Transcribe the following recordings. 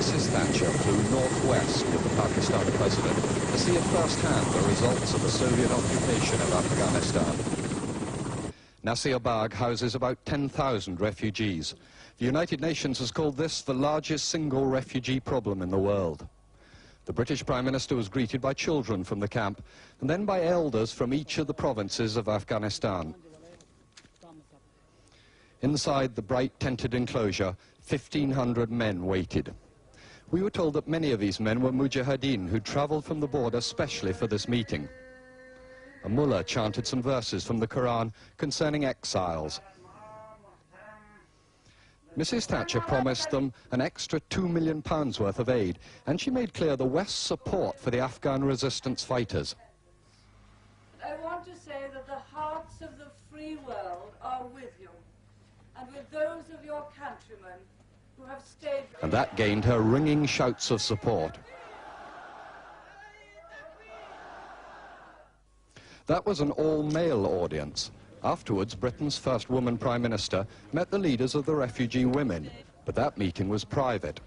Mrs. Thatcher flew northwest with the Pakistani president to see at first hand the results of the Soviet occupation of Afghanistan. Nasir-Bagh houses about 10,000 refugees. The United Nations has called this the largest single refugee problem in the world. The British Prime Minister was greeted by children from the camp and then by elders from each of the provinces of Afghanistan. Inside the bright tented enclosure, 1,500 men waited. We were told that many of these men were mujahideen who travelled from the border specially for this meeting. A mullah chanted some verses from the Quran concerning exiles. Mrs. Thatcher promised them an extra £2 million worth of aid, and she made clear the West's support for the Afghan resistance fighters. I want to say that the hearts of the free world are with you, and with those of your countrymen who have stayed... And that gained her ringing shouts of support. That was an all-male audience. Afterwards, Britain's first woman Prime Minister met the leaders of the refugee women, but that meeting was private.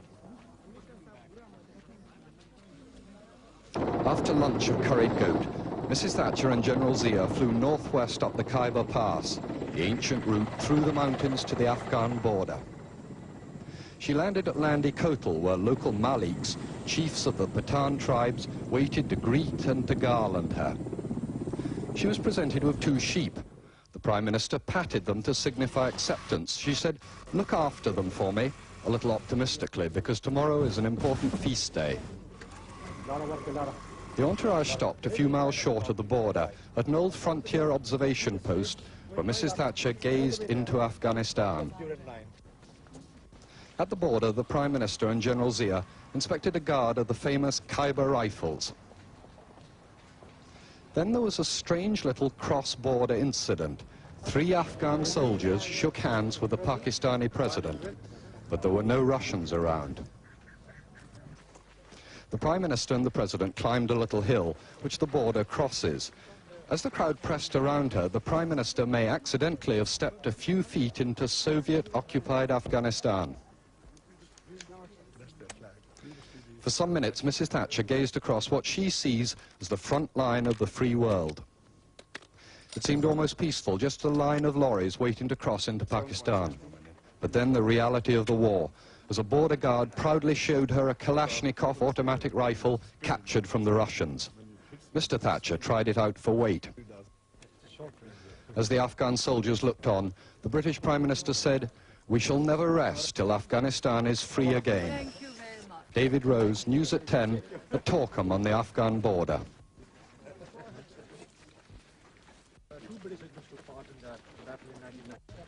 After lunch of curried goat, Mrs. Thatcher and General Zia flew northwest up the Khyber Pass, the ancient route through the mountains to the Afghan border. She landed at Landi Kotal, where local Maliks, chiefs of the Pathan tribes, waited to greet and to garland her. She was presented with 2 sheep. The Prime Minister patted them to signify acceptance. She said, "Look after them for me," a little optimistically, because tomorrow is an important feast day. The entourage stopped a few miles short of the border at an old frontier observation post where Mrs. Thatcher gazed into Afghanistan. At the border, the Prime Minister and General Zia inspected a guard of the famous Khyber rifles. Then there was a strange little cross-border incident. 3 Afghan soldiers shook hands with the Pakistani president, but there were no Russians around. The Prime Minister and the President climbed a little hill, which the border crosses. As the crowd pressed around her, the Prime Minister may accidentally have stepped a few feet into Soviet-occupied Afghanistan. For some minutes, Mrs. Thatcher gazed across what she sees as the front line of the free world. It seemed almost peaceful, just a line of lorries waiting to cross into Pakistan. But then the reality of the war, as a border guard proudly showed her a Kalashnikov automatic rifle captured from the Russians. Mr. Thatcher tried it out for weight. As the Afghan soldiers looked on, the British Prime Minister said, "We shall never rest till Afghanistan is free again." David Rose, News at 10, at Torkham on the Afghan border. Two British took part in that battle in 1990.